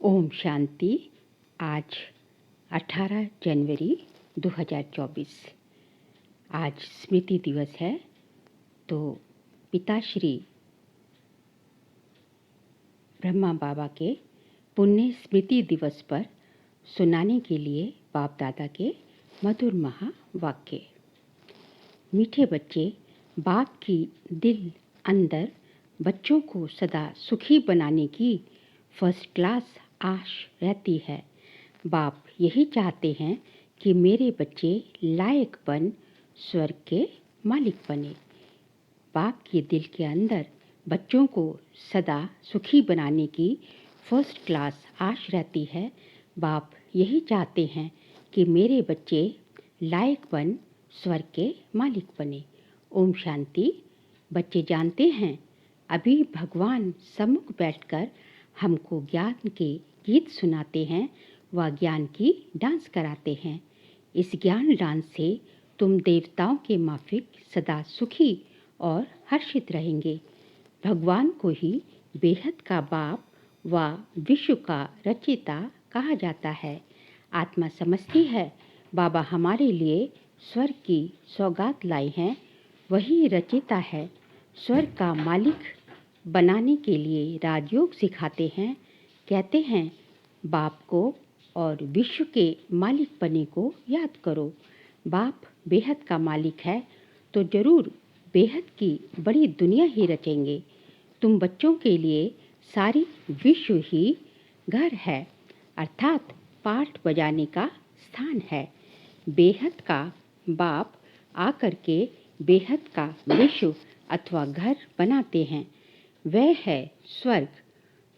ओम शांति। आज 18 जनवरी 2024 आज स्मृति दिवस है। तो पिताश्री ब्रह्मा बाबा के पुण्य स्मृति दिवस पर सुनाने के लिए बाप दादा के मधुर महावाक्य। मीठे बच्चे, बाप की दिल अंदर बच्चों को सदा सुखी बनाने की फर्स्ट क्लास आश रहती है। बाप यही चाहते हैं कि मेरे बच्चे लायक बन स्वर्ग के मालिक बने। बाप के दिल के अंदर बच्चों को सदा सुखी बनाने की फर्स्ट क्लास आश रहती है। बाप यही चाहते हैं कि मेरे बच्चे लायक बन स्वर्ग के मालिक बने। ओम शांति। बच्चे जानते हैं, अभी भगवान सम्मुख बैठकर हमको ज्ञान के गीत सुनाते हैं व ज्ञान की डांस कराते हैं। इस ज्ञान डांस से तुम देवताओं के माफिक सदा सुखी और हर्षित रहेंगे। भगवान को ही बेहद का बाप व विश्व का रचयिता कहा जाता है। आत्मा समझती है बाबा हमारे लिए स्वर्ग की सौगात लाए हैं। वही रचयिता है। स्वर्ग का मालिक बनाने के लिए राजयोग सिखाते हैं। कहते हैं बाप को और विश्व के मालिक बने को याद करो। बाप बेहद का मालिक है तो जरूर बेहद की बड़ी दुनिया ही रचेंगे। तुम बच्चों के लिए सारी विश्व ही घर है, अर्थात पाठ बजाने का स्थान है। बेहद का बाप आकर के बेहद का विश्व अथवा घर बनाते हैं, वह है स्वर्ग।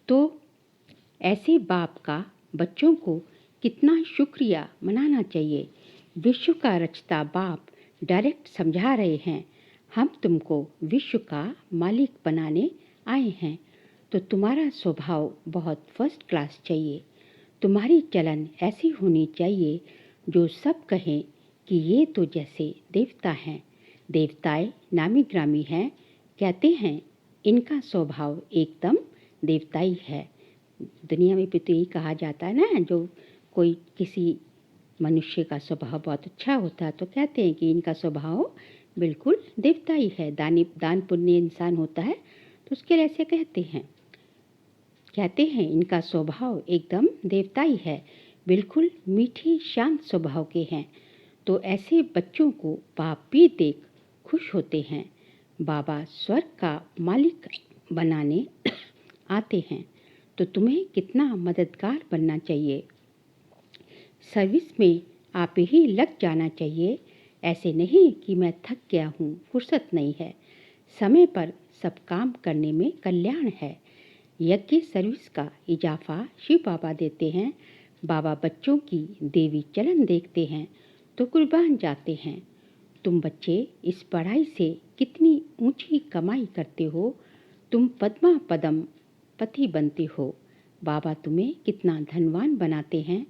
तो ऐसे बाप का बच्चों को कितना शुक्रिया मनाना चाहिए। विश्व का रचता बाप डायरेक्ट समझा रहे हैं, हम तुमको विश्व का मालिक बनाने आए हैं। तो तुम्हारा स्वभाव बहुत फर्स्ट क्लास चाहिए। तुम्हारी चलन ऐसी होनी चाहिए जो सब कहें कि ये तो जैसे देवता हैं। देवताएं नामी ग्रामी हैं, कहते हैं इनका स्वभाव एकदम देवताई है। दुनिया में भी तो यही कहा जाता है ना, जो कोई किसी मनुष्य का स्वभाव बहुत अच्छा होता है तो कहते हैं कि इनका स्वभाव बिल्कुल देवताई है। दान पुण्य इंसान होता है तो उसके लिए ऐसे कहते हैं इनका स्वभाव एकदम देवताई है, बिल्कुल मीठे शांत स्वभाव के हैं। तो ऐसे बच्चों को बाप भी देख खुश होते हैं। बाबा स्वर्ग का मालिक बनाने आते हैं तो तुम्हें कितना मददगार बनना चाहिए। सर्विस में आप ही लग जाना चाहिए। ऐसे नहीं कि मैं थक गया हूँ, फुर्सत नहीं है। समय पर सब काम करने में कल्याण है। यज्ञ सर्विस का इजाफा शिव बाबा देते हैं। बाबा बच्चों की देवी चलन देखते हैं तो कुर्बान जाते हैं। तुम बच्चे इस पढ़ाई से कितनी ऊंची कमाई करते हो, तुम पद्मा पदम पति बनते हो। बाबा तुम्हें कितना धनवान बनाते हैं।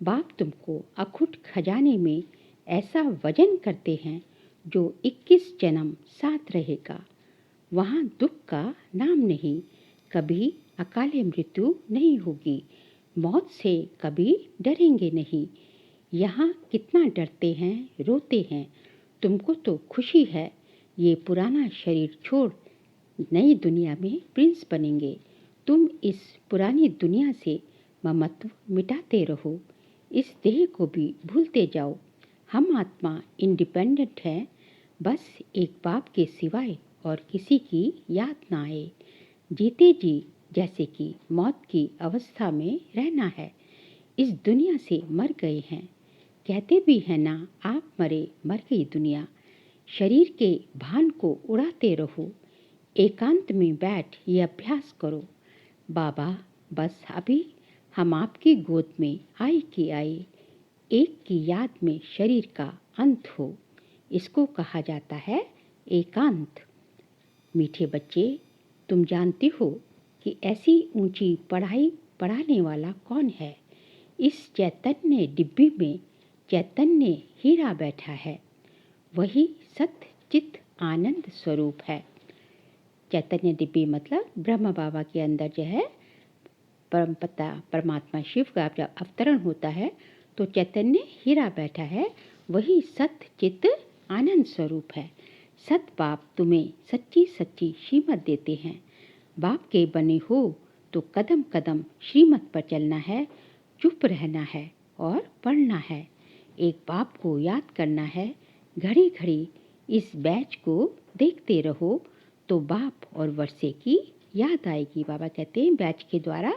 बाप तुमको अखुट खजाने में ऐसा वजन करते हैं जो 21 जन्म साथ रहेगा। वहाँ दुख का नाम नहीं, कभी अकाले मृत्यु नहीं होगी। मौत से कभी डरेंगे नहीं। यहाँ कितना डरते हैं, रोते हैं। तुमको तो खुशी है, ये पुराना शरीर छोड़ नई दुनिया में प्रिंस बनेंगे। तुम इस पुरानी दुनिया से ममत्व मिटाते रहो, इस देह को भी भूलते जाओ। हम आत्मा इंडिपेंडेंट है, बस एक बाप के सिवाय और किसी की याद ना आए। जीते जी जैसे कि मौत की अवस्था में रहना है। इस दुनिया से मर गए हैं, कहते भी हैं ना आप मरे मर गई दुनिया। शरीर के भान को उड़ाते रहो, एकांत में बैठ ये अभ्यास करो। बाबा बस अभी हम आपकी गोद में आए कि आए, एक की याद में शरीर का अंत हो। इसको कहा जाता है एकांत। मीठे बच्चे, तुम जानते हो कि ऐसी ऊंची पढ़ाई पढ़ाने वाला कौन है। इस चैतन्य डिब्बी में चैतन्य हीरा बैठा है, वही सत्य चित्त आनंद स्वरूप है। चैतन्य डिब्बी मतलब ब्रह्मा बाबा के अंदर जो है परमपिता परमात्मा शिव का जब अवतरण होता है तो चैतन्य हीरा बैठा है, वही सत्य चित्त आनंद स्वरूप है। सत बाप तुम्हें सच्ची सच्ची श्रीमत देते हैं। बाप के बने हो तो कदम कदम श्रीमत पर चलना है, चुप रहना है और पढ़ना है। एक बाप को याद करना है, घड़ी घड़ी इस बैच को देखते रहो तो बाप और वर्षे की याद आएगी। बाबा कहते हैं बैच के द्वारा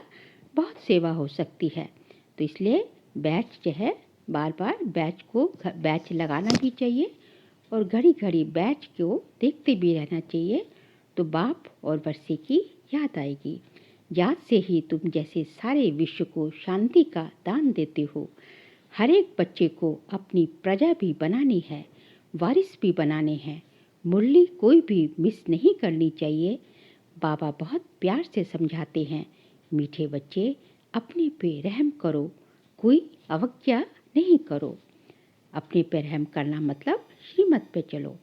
बहुत सेवा हो सकती है, तो इसलिए बैच जो है बार बार बैच लगाना भी चाहिए और घड़ी घड़ी बैच को देखते भी रहना चाहिए, तो बाप और वर्षे की याद आएगी। याद से ही तुम जैसे सारे विश्व को शांति का दान देते हो। हर एक बच्चे को अपनी प्रजा भी बनानी है, वारिस भी बनाने हैं। मुरली कोई भी मिस नहीं करनी चाहिए। बाबा बहुत प्यार से समझाते हैं, मीठे बच्चे अपने पे रहम करो, कोई अवज्ञा नहीं करो। अपने पे रहम करना मतलब श्रीमत पे चलो।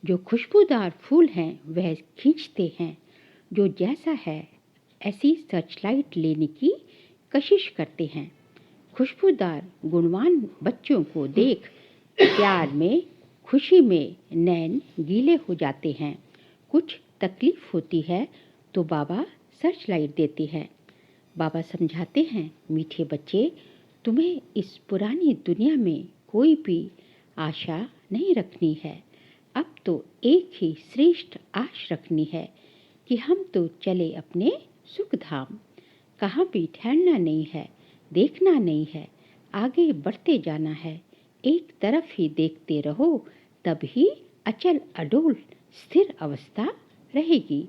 जो खुशबूदार फूल हैं वह खींचते हैं, जो जैसा है ऐसी सर्चलाइट लेने की कोशिश करते हैं। खुशबूदार गुणवान बच्चों को देख प्यार में खुशी में नैन गीले हो जाते हैं। कुछ तकलीफ होती है तो बाबा सर्चलाइट देते हैं। बाबा समझाते हैं, मीठे बच्चे तुम्हें इस पुरानी दुनिया में कोई भी आशा नहीं रखनी है। अब तो एक ही श्रेष्ठ आश रखनी है कि हम तो चले अपने सुख धाम। कहाँ भी ठहरना नहीं है, देखना नहीं है, आगे बढ़ते जाना है। एक तरफ ही देखते रहो, तब ही अचल अडोल स्थिर अवस्था रहेगी।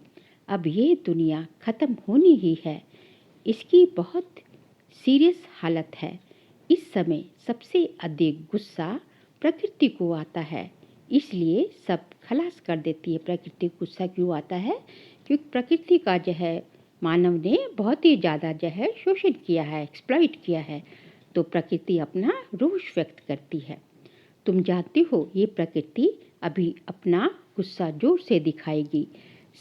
अब ये दुनिया खत्म होनी ही है, इसकी बहुत सीरियस हालत है। इस समय सबसे अधिक गुस्सा प्रकृति को आता है, इसलिए सब खलास कर देती है। प्रकृति को गुस्सा क्यों आता है? क्योंकि प्रकृति का जो है मानव ने बहुत ही ज़्यादा जो है शोषण किया है, एक्सप्लॉइट किया है, तो प्रकृति अपना रोष व्यक्त करती है। तुम जानते हो ये प्रकृति अभी अपना गुस्सा जोर से दिखाएगी,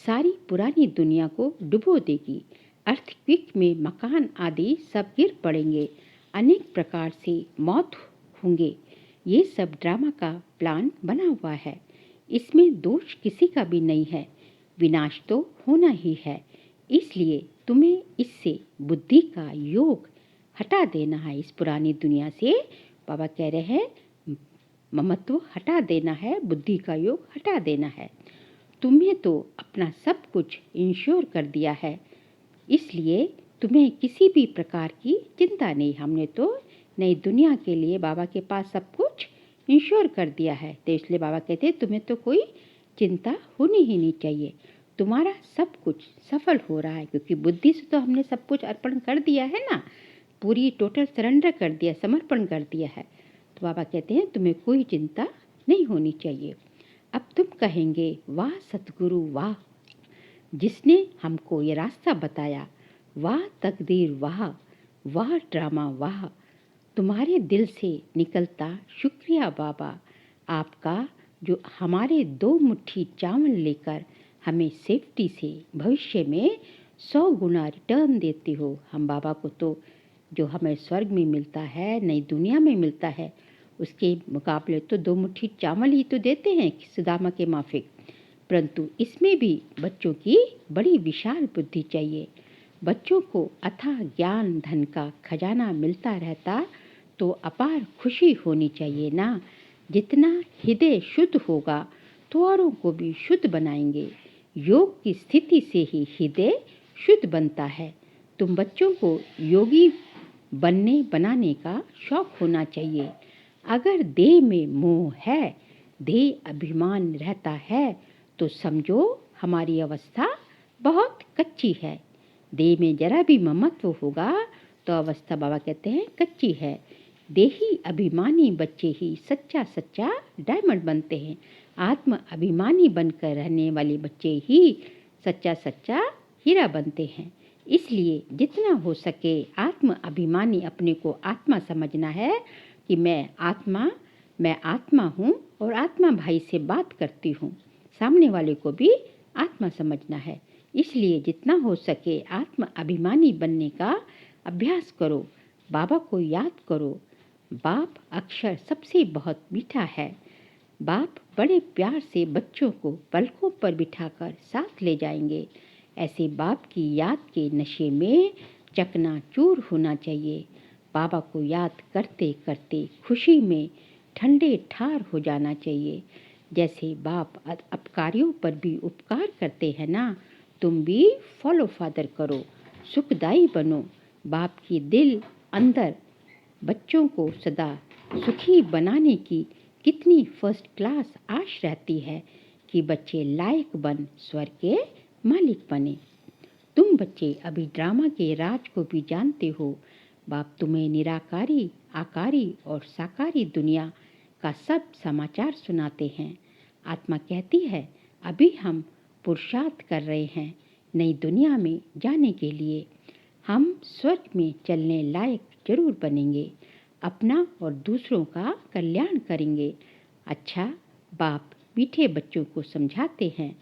सारी पुरानी दुनिया को डुबो देगी। अर्थक्वेक में मकान आदि सब गिर पड़ेंगे, अनेक प्रकार से मौत होंगे। ये सब ड्रामा का प्लान बना हुआ है, इसमें दोष किसी का भी नहीं है। विनाश तो होना ही है, इसलिए तुम्हें इससे बुद्धि का योग हटा देना है। इस पुरानी दुनिया से बाबा कह रहे हैं ममत्व हटा देना है, बुद्धि का योग हटा देना है। तुम्हें तो अपना सब कुछ इंश्योर कर दिया है, इसलिए तुम्हें किसी भी प्रकार की चिंता नहीं। हमने तो नई दुनिया के लिए बाबा के पास सब कुछ इंश्योर कर दिया है, तो इसलिए बाबा कहते हैं तुम्हें तो कोई चिंता होनी ही नहीं चाहिए। तुम्हारा सब कुछ सफल हो रहा है, क्योंकि बुद्धि से तो हमने सब कुछ अर्पण कर दिया है ना, पूरी टोटल सरेंडर कर दिया, समर्पण कर दिया है। तो बाबा कहते हैं तुम्हें कोई चिंता नहीं होनी चाहिए। अब तुम कहेंगे वाह सतगुरु वाह, जिसने हमको ये रास्ता बताया, वाह तकदीर वाह, वाह ड्रामा वाह। तुम्हारे दिल से निकलता शुक्रिया बाबा आपका, जो हमारे 2 मुट्ठी चावल लेकर हमें सेफ्टी से भविष्य में 100 गुना रिटर्न देते हो। हम बाबा को तो जो हमें स्वर्ग में मिलता है, नई दुनिया में मिलता है, उसके मुकाबले तो 2 मुट्ठी चावल ही तो देते हैं सुदामा के माफिक। परंतु इसमें भी बच्चों की बड़ी विशाल बुद्धि चाहिए। बच्चों को अथाह ज्ञान धन का खजाना मिलता रहता तो अपार खुशी होनी चाहिए ना। जितना हृदय शुद्ध होगा तो औरों को भी शुद्ध बनाएंगे। योग की स्थिति से ही हृदय शुद्ध बनता है। तुम बच्चों को योगी बनाने का शौक होना चाहिए। अगर देह में मोह है, देह अभिमान रहता है, तो समझो हमारी अवस्था बहुत कच्ची है। देह में जरा भी ममत्व होगा तो अवस्था बाबा कहते हैं कच्ची है। देही अभिमानी बच्चे ही सच्चा सच्चा डायमंड बनते हैं। आत्म अभिमानी बनकर रहने वाले बच्चे ही सच्चा सच्चा हीरा बनते हैं। इसलिए जितना हो सके आत्म अभिमानी अपने को आत्मा समझना है कि मैं आत्मा हूँ और आत्मा भाई से बात करती हूँ। सामने वाले को भी आत्मा समझना है। इसलिए जितना हो सके आत्म अभिमानी बनने का अभ्यास करो। बाबा को याद करो। बाप अक्षर सबसे बहुत मीठा है। बाप बड़े प्यार से बच्चों को पलकों पर बिठाकर साथ ले जाएंगे। ऐसे बाप की याद के नशे में चकनाचूर होना चाहिए। बाबा को याद करते करते खुशी में ठंडे ठार हो जाना चाहिए। जैसे बाप अपकारियों पर भी उपकार करते हैं ना, तुम भी फॉलो फादर करो, सुखदाई बनो। बाप की दिल अंदर बच्चों को सदा सुखी बनाने की कितनी फर्स्ट क्लास आश रहती है कि बच्चे लायक बन स्वर्ग के मालिक बने। तुम बच्चे अभी ड्रामा के राज को भी जानते हो। बाप तुम्हें निराकारी, आकारी और साकारी दुनिया का सब समाचार सुनाते हैं। आत्मा कहती है अभी हम पुरुषार्थ कर रहे हैं नई दुनिया में जाने के लिए। हम स्वर्ग में चलने लायक जरूर बनेंगे, अपना और दूसरों का कल्याण करेंगे। अच्छा, बाप मीठे बच्चों को समझाते हैं।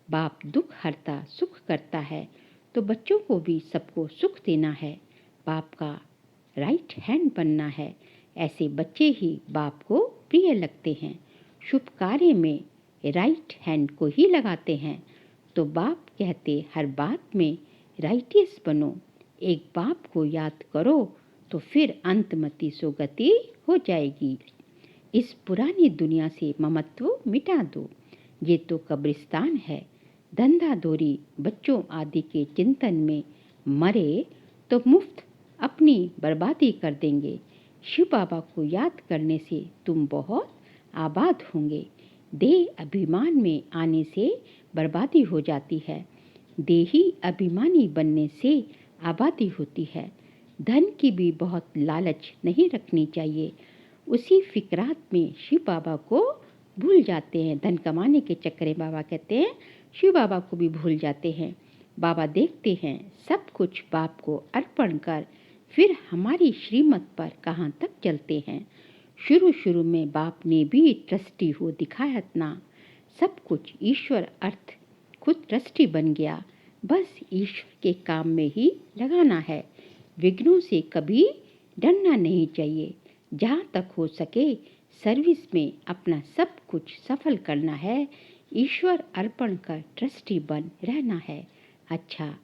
बाप दुख हरता सुख करता है, तो बच्चों को भी सबको सुख देना है। बाप का राइट हैंड बनना है। ऐसे बच्चे ही बाप को प्रिय लगते हैं। शुभ कार्य में राइट हैंड को ही लगाते हैं। तो बाप कहते हर बात में राइटियस बनो। एक बाप को याद करो तो फिर अंतमति सुगति हो जाएगी। इस पुरानी दुनिया से ममत्व मिटा दो। ये तो कब्रिस्तान है। धंधाधोरी बच्चों आदि के चिंतन में मरे तो मुफ्त अपनी बर्बादी कर देंगे। शिव बाबा को याद करने से तुम बहुत आबाद होंगे। देह अभिमान में आने से बर्बादी हो जाती है। देही अभिमानी बनने से आबादी होती है। धन की भी बहुत लालच नहीं रखनी चाहिए। उसी फिक्रात में शिव बाबा को भूल जाते हैं। धन कमाने के चक्कर में बाबा कहते हैं शिव बाबा को भी भूल जाते हैं। बाबा देखते हैं सब कुछ बाप को अर्पण कर फिर हमारी श्रीमत पर कहाँ तक चलते हैं। शुरू शुरू में बाप ने भी ट्रस्टी हो दिखाया ना। सब कुछ ईश्वर अर्थ खुद ट्रस्टी बन गया। बस ईश्वर के काम में ही लगाना है। विघ्नों से कभी डरना नहीं चाहिए। जहाँ तक हो सके सर्विस में अपना सब कुछ सफल करना है। ईश्वर अर्पण कर ट्रस्टी बन रहना है। अच्छा,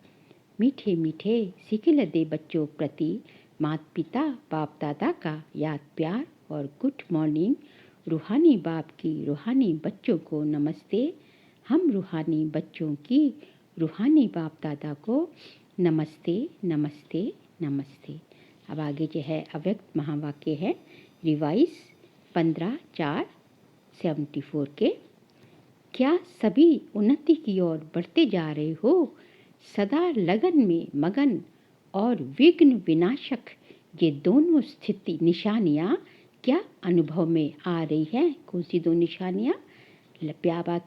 मीठे मीठे सिकिलदे बच्चों प्रति माता पिता बाप दादा का याद प्यार और गुड मॉर्निंग। रूहानी बाप की रूहानी बच्चों को नमस्ते। हम रूहानी बच्चों की रूहानी बाप दादा को नमस्ते नमस्ते नमस्ते। अब आगे जो है अव्यक्त महावाक्य है रिवाइज 15/4/74 के। क्या सभी उन्नति की ओर बढ़ते जा रहे हो? सदा लगन में मगन और विघ्न विनाशक ये दोनों स्थिति निशानियाँ क्या अनुभव में आ रही हैं? कौन सी दो निशानियाँ? बाबा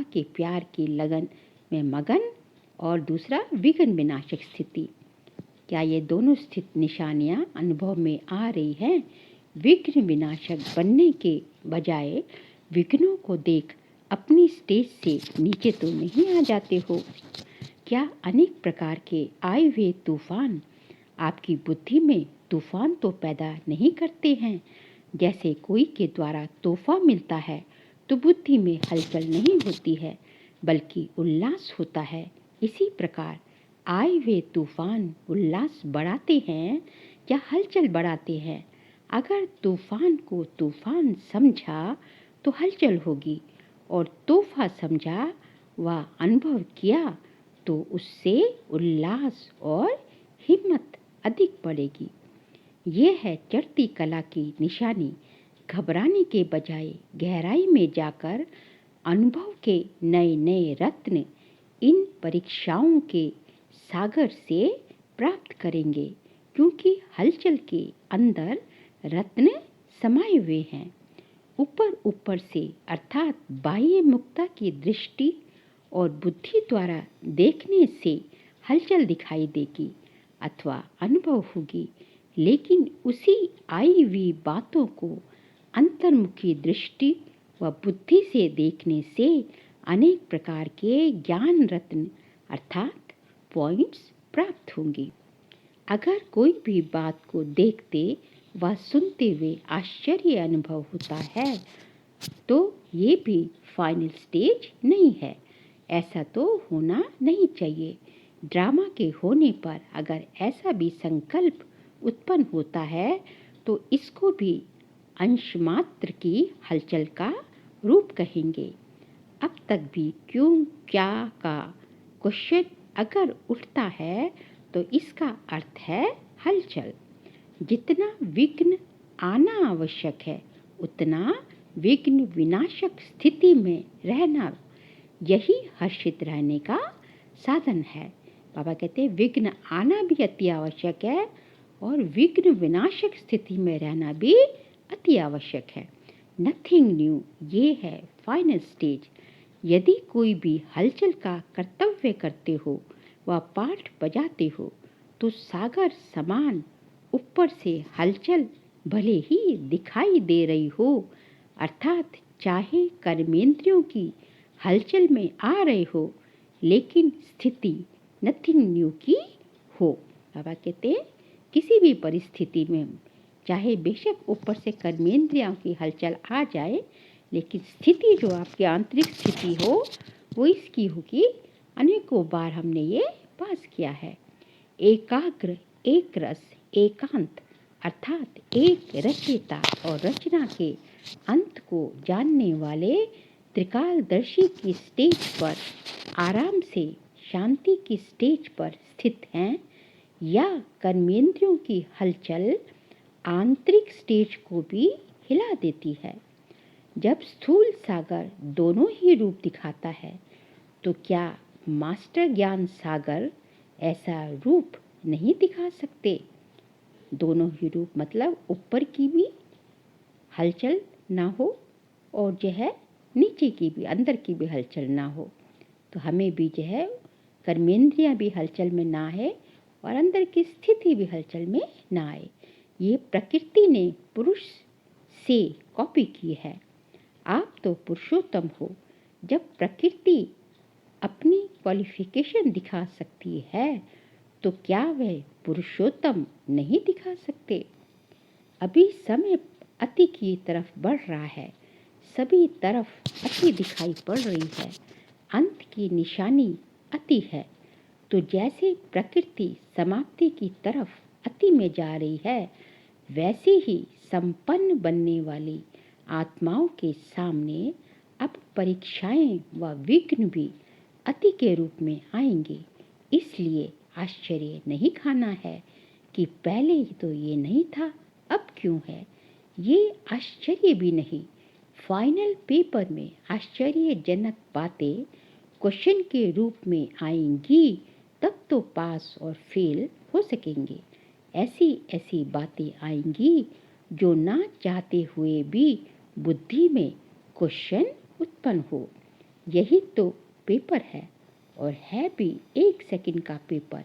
के प्यार की लगन में मगन और दूसरा विघ्न विनाशक स्थिति। क्या ये दोनों स्थित निशानियाँ अनुभव में आ रही हैं? विघ्न विनाशक बनने के बजाय विघ्नों को देख अपनी स्टेज से नीचे तो नहीं आ जाते हो? क्या अनेक प्रकार के आए हुए तूफान आपकी बुद्धि में तूफान तो पैदा नहीं करते हैं? जैसे कोई के द्वारा तोहफा मिलता है तो बुद्धि में हलचल नहीं होती है बल्कि उल्लास होता है। इसी प्रकार आए हुए तूफान उल्लास बढ़ाते हैं या हलचल बढ़ाते हैं? अगर तूफान को तूफान समझा तो हलचल होगी और तोहफा समझा व अनुभव किया तो उससे उल्लास और हिम्मत अधिक बढ़ेगी। ये है चढ़ती कला की निशानी। घबराने के बजाय गहराई में जाकर अनुभव के नए नए रत्न इन परीक्षाओं के सागर से प्राप्त करेंगे, क्योंकि हलचल के अंदर रत्न समाये हुए हैं। ऊपर ऊपर से अर्थात बाह्य मुक्ता की दृष्टि और बुद्धि द्वारा देखने से हलचल दिखाई देगी अथवा अनुभव होगी, लेकिन उसी आई हुई बातों को अंतर्मुखी दृष्टि व बुद्धि से देखने से अनेक प्रकार के ज्ञान रत्न अर्थात पॉइंट्स प्राप्त होंगी। अगर कोई भी बात को देखते व सुनते हुए आश्चर्य अनुभव होता है तो ये भी फाइनल स्टेज नहीं है। ऐसा तो होना नहीं चाहिए। ड्रामा के होने पर अगर ऐसा भी संकल्प उत्पन्न होता है तो इसको भी अंशमात्र की हलचल का रूप कहेंगे। अब तक भी क्यों क्या का क्वेश्चन अगर उठता है तो इसका अर्थ है हलचल। जितना विघ्न आना आवश्यक है उतना विघ्न विनाशक स्थिति में रहना, यही हर्षित रहने का साधन है। बाबा कहते हैं विघ्न आना भी अति आवश्यक है और विघ्न विनाशक स्थिति में रहना भी अति आवश्यक है। नथिंग न्यू, ये है फाइनल स्टेज। यदि कोई भी हलचल का कर्तव्य करते हो व पाठ बजाते हो तो सागर समान ऊपर से हलचल भले ही दिखाई दे रही हो, अर्थात चाहे कर्मेंद्रियों की हलचल में आ रहे हो लेकिन स्थिति नथिंग न्यू की हो। बाबा कहते हैं किसी भी परिस्थिति में चाहे बेशक ऊपर से कर्मेंद्रियों की हलचल आ जाए लेकिन स्थिति जो आपकी आंतरिक स्थिति हो वो इसकी होगी। अनेकों बार हमने ये पास किया है। एकाग्र, एक रस, एकांत, अर्थात एक रचयिता और रचना के अंत को जानने वाले त्रिकालदर्शी की स्टेज पर आराम से शांति की स्टेज पर स्थित हैं, या कर्मेंद्रियों की हलचल आंतरिक स्टेज को भी हिला देती है। जब स्थूल सागर दोनों ही रूप दिखाता है तो क्या मास्टर ज्ञान सागर ऐसा रूप नहीं दिखा सकते? दोनों ही रूप मतलब ऊपर की भी हलचल ना हो और जो है नीचे की भी, अंदर की भी हलचल ना हो। तो हमें भी जो है कर्मेंद्रियां भी हलचल में ना है और अंदर की स्थिति भी हलचल में ना आए। ये प्रकृति ने पुरुष से कॉपी की है। आप तो पुरुषोत्तम हो। जब प्रकृति अपनी क्वालिफिकेशन दिखा सकती है तो क्या वह पुरुषोत्तम नहीं दिखा सकते? अभी समय अति की तरफ बढ़ रहा है, सभी तरफ अति दिखाई पड़ रही है, अंत की निशानी अति है। तो जैसे प्रकृति समाप्ति की तरफ अति में जा रही है वैसे ही संपन्न बनने वाली आत्माओं के सामने अब परीक्षाएं व विघ्न भी अति के रूप में आएंगे। इसलिए आश्चर्य नहीं खाना है कि पहले तो ये नहीं था, अब क्यों है। ये आश्चर्य भी नहीं। फाइनल पेपर में आश्चर्यजनक बातें क्वेश्चन के रूप में आएंगी, तब तो पास और फेल हो सकेंगे। ऐसी ऐसी बातें आएंगी जो ना चाहते हुए भी बुद्धि में क्वेश्चन उत्पन्न हो। यही तो पेपर है और है भी 1 सेकंड का पेपर।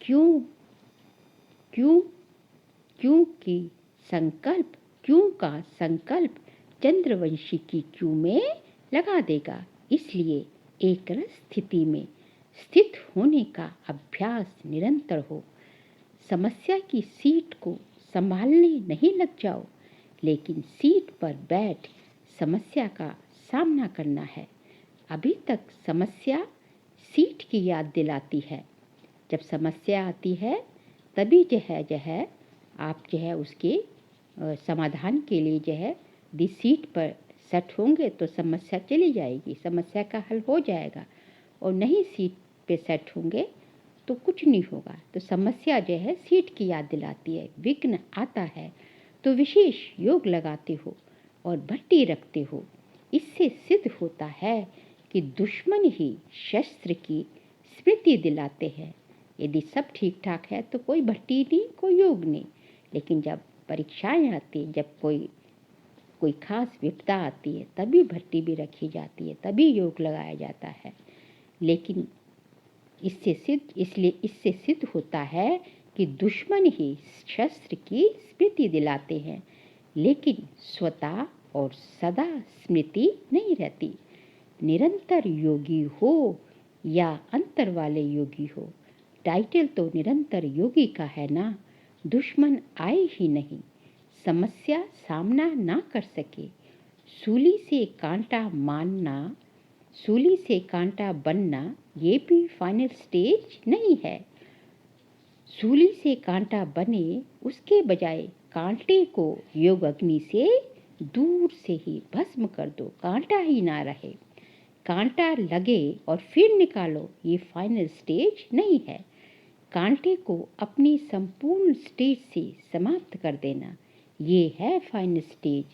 क्यों क्यों क्यों की संकल्प, क्यों का संकल्प चंद्रवंशी की क्यों में लगा देगा। इसलिए एक रस स्थिति में स्थित होने का अभ्यास निरंतर हो। समस्या की सीट को संभालने नहीं लग जाओ, लेकिन सीट पर बैठ समस्या का सामना करना है। अभी तक समस्या सीट की याद दिलाती है। जब समस्या आती है तभी जो है आप जो है उसके समाधान के लिए जो है सीट पर सेट होंगे तो समस्या चली जाएगी, समस्या का हल हो जाएगा। और नहीं सीट पे सेट होंगे तो कुछ नहीं होगा। तो समस्या जो है सीट की याद दिलाती है। विघ्न आता है तो विशेष योग लगाते हो और भट्टी रखते हो। इससे सिद्ध होता है कि दुश्मन ही शस्त्र की स्मृति दिलाते हैं। यदि सब ठीक ठाक है तो कोई भट्टी नहीं, कोई योग नहीं। लेकिन जब परीक्षाएं आती, जब कोई खास विपदा आती है तभी भट्टी भी रखी जाती है, तभी योग लगाया जाता है। लेकिन इससे सिद्ध होता है कि दुश्मन ही शस्त्र की स्मृति दिलाते हैं, लेकिन स्वतः और सदा स्मृति नहीं रहती। निरंतर योगी हो या अंतर वाले योगी हो, टाइटल तो निरंतर योगी का है ना। दुश्मन आए ही नहीं, समस्या सामना ना कर सके, सूली से कांटा मानना, सूली से कांटा बनना, ये भी फाइनल स्टेज नहीं है। सूली से कांटा बने, उसके बजाय कांटे को योग अग्नि से दूर से ही भस्म कर दो, कांटा ही ना रहे। कांटा लगे और फिर निकालो, ये फाइनल स्टेज नहीं है। कांटे को अपनी संपूर्ण स्टेज से समाप्त कर देना, ये है फाइनल स्टेज।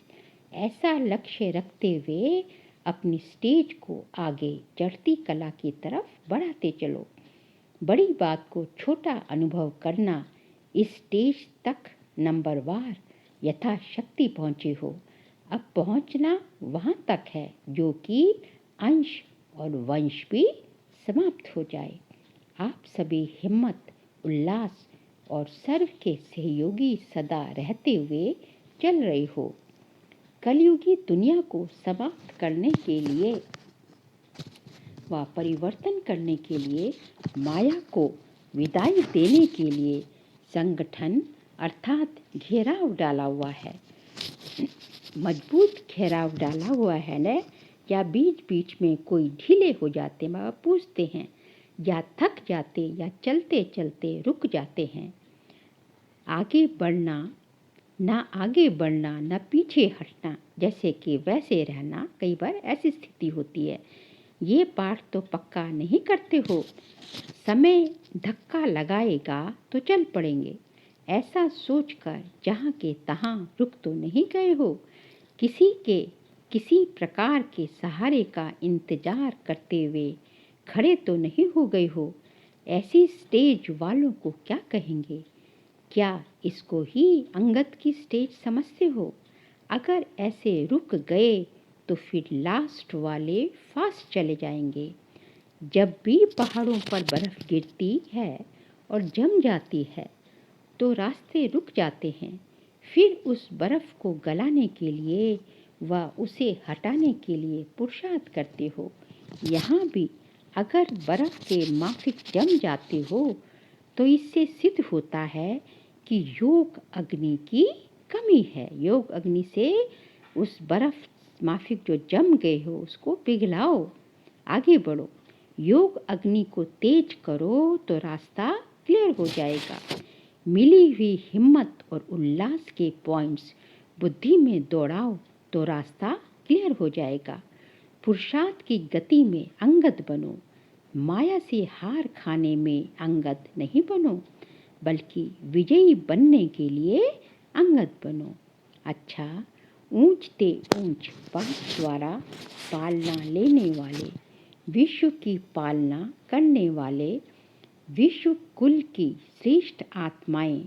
ऐसा लक्ष्य रखते हुए अपनी स्टेज को आगे चढ़ती कला की तरफ बढ़ाते चलो। बड़ी बात को छोटा अनुभव करना, इस स्टेज तक नंबरवार यथाशक्ति पहुँचे हो। अब पहुँचना वहाँ तक है जो कि अंश और वंश भी समाप्त हो जाए। आप सभी हिम्मत, उल्लास और सर्व के सहयोगी सदा रहते हुए चल रहे हो। कलयुगी दुनिया को समाप्त करने के लिए व परिवर्तन करने के लिए, माया को विदाई देने के लिए संगठन अर्थात घेराव डाला हुआ है। मजबूत घेराव डाला हुआ है न, या बीच बीच में कोई ढीले हो जाते, बाबा पूछते हैं, या थक जाते या चलते चलते रुक जाते हैं। आगे बढ़ना न पीछे हटना, जैसे कि वैसे रहना, कई बार ऐसी स्थिति होती है। ये पाठ तो पक्का नहीं करते हो, समय धक्का लगाएगा तो चल पड़ेंगे, ऐसा सोचकर जहाँ के तहाँ रुक तो नहीं गए हो। किसी प्रकार के सहारे का इंतजार करते हुए खड़े तो नहीं हो गए हो। ऐसी स्टेज वालों को क्या कहेंगे? क्या इसको ही अंगत की स्टेज समझते हो? अगर ऐसे रुक गए तो फिर लास्ट वाले फास्ट चले जाएंगे। जब भी पहाड़ों पर बर्फ़ गिरती है और जम जाती है तो रास्ते रुक जाते हैं। फिर उस बर्फ़ को गलाने के लिए व उसे हटाने के लिए पुरुषार्थ करते हो। यहाँ भी अगर बर्फ़ के माफिक जम जाते हो तो इससे सिद्ध होता है कि योग अग्नि की कमी है। योग अग्नि से उस बर्फ़ माफिक जो जम गए हो उसको पिघलाओ, आगे बढ़ो। योग अग्नि को तेज करो तो रास्ता क्लियर हो जाएगा। मिली हुई हिम्मत और उल्लास के पॉइंट्स बुद्धि में दौड़ाओ तो रास्ता क्लियर हो जाएगा। पुरुषार्थ की गति में अंगद बनो, माया से हार खाने में अंगद नहीं बनो, बल्कि विजयी बनने के लिए अंगद बनो। अच्छा, ऊंचते ऊंच पाठ द्वारा पालना लेने वाले, विश्व की पालना करने वाले, विश्व कुल की श्रेष्ठ आत्माएं,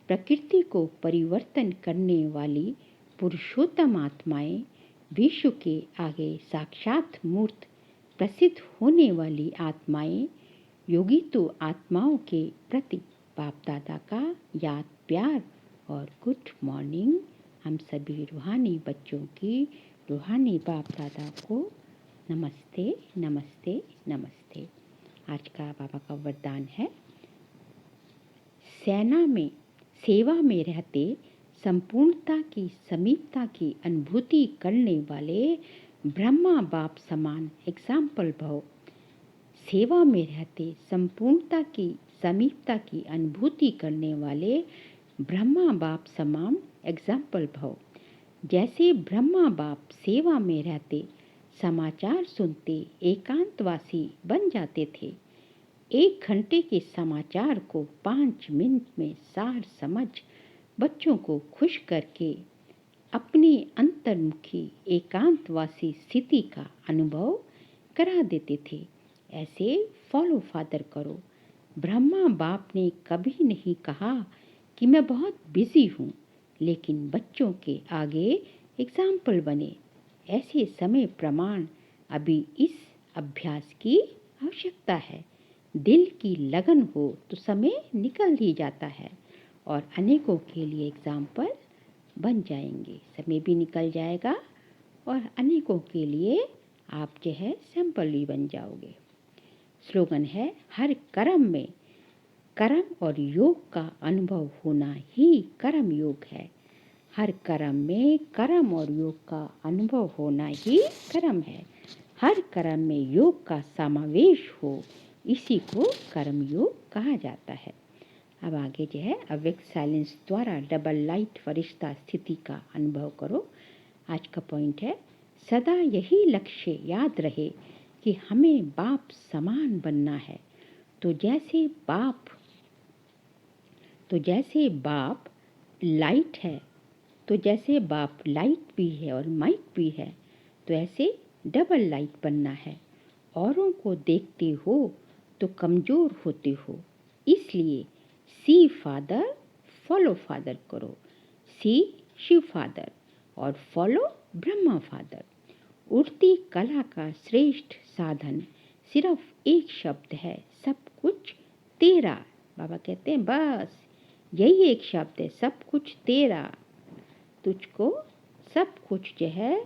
प्रकृति को परिवर्तन करने वाली पुरुषोत्तम आत्माएं, विश्व के आगे साक्षात मूर्त प्रसिद्ध होने वाली आत्माएं, योगी तो आत्माओं के प्रति बाप दादा का याद, प्यार और गुड मॉर्निंग। हम सभी रूहानी बच्चों की रूहानी बाप दादा को नमस्ते नमस्ते नमस्ते। आज का बाबा का वरदान है, सेवा में रहते संपूर्णता की समीपता की अनुभूति करने वाले ब्रह्मा बाप समान एग्जाम्पल भव। सेवा में रहते संपूर्णता की समीपता की अनुभूति करने वाले ब्रह्मा बाप समान एग्जाम्पल भव। जैसे ब्रह्मा बाप सेवा में रहते समाचार सुनते एकांतवासी बन जाते थे। 1 घंटे के समाचार को 5 मिनट में सार समझ बच्चों को खुश करके अपनी अंतर्मुखी एकांतवासी स्थिति का अनुभव करा देते थे। ऐसे फॉलो फादर करो। ब्रह्मा बाप ने कभी नहीं कहा कि मैं बहुत बिजी हूँ, लेकिन बच्चों के आगे एग्जाम्पल बने। ऐसे समय प्रमाण अभी इस अभ्यास की आवश्यकता है। दिल की लगन हो तो समय निकल ही जाता है और अनेकों के लिए एग्जाम्पल बन जाएंगे। समय भी निकल जाएगा और अनेकों के लिए आप जो है सैंपल भी बन जाओगे। स्लोगन है, हर कर्म में कर्म और योग का अनुभव होना ही कर्म योग है। हर कर्म में कर्म और योग का अनुभव होना ही कर्म है। हर कर्म में योग का समावेश हो, इसी को कर्म योग कहा जाता है। अब आगे जो है, अव्यक्त साइलेंस द्वारा डबल लाइट फरिश्ता स्थिति का अनुभव करो। आज का पॉइंट है, सदा यही लक्ष्य याद रहे कि हमें बाप समान बनना है। तो जैसे बाप लाइट है, तो जैसे बाप लाइट भी है और माइक भी है, तो ऐसे डबल लाइट बनना है। औरों को देखते हो तो कमज़ोर होते हो, इसलिए सी फादर फॉलो फादर करो। सी शिव फादर और फॉलो ब्रह्मा फादर। उड़ती कला का श्रेष्ठ साधन सिर्फ एक शब्द है, सब कुछ तेरा। बाबा कहते हैं बस यही एक शब्द है, सब कुछ तेरा। तुझको सब कुछ जो है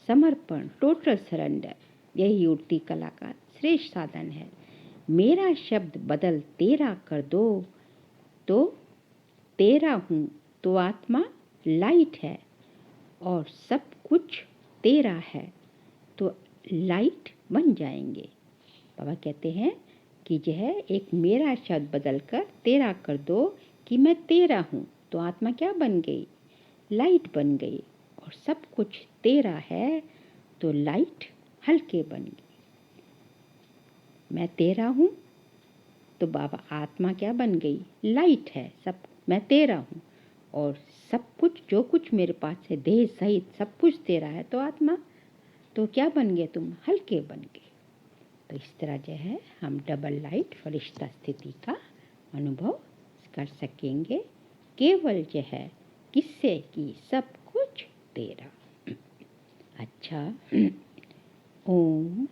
समर्पण, टोटल सरेंडर, यही उड़ती कला का श्रेष्ठ साधन है। मेरा शब्द बदल तेरा कर दो, तो तेरा हूँ, तो आत्मा लाइट है और सब कुछ तेरा है, तो लाइट बन जाएंगे। बाबा कहते हैं कि जो है एक मेरा शब्द बदल कर तेरा कर दो कि मैं तेरा हूँ, तो आत्मा क्या बन गई? लाइट बन गई। और सब कुछ तेरा है, तो लाइट हल्के बन गई। मैं तेरा हूँ, तो बाबा आत्मा क्या बन गई? लाइट है। सब मैं तेरा हूँ और सब कुछ जो कुछ मेरे पास है, देह सहित सब कुछ तेरा है, तो आत्मा तो क्या बन गए? तुम हल्के बन गए। तो इस तरह जो है हम डबल लाइट फरिश्ता स्थिति का अनुभव कर सकेंगे, केवल जो है किससे? कि सब कुछ तेरा। अच्छा, ओम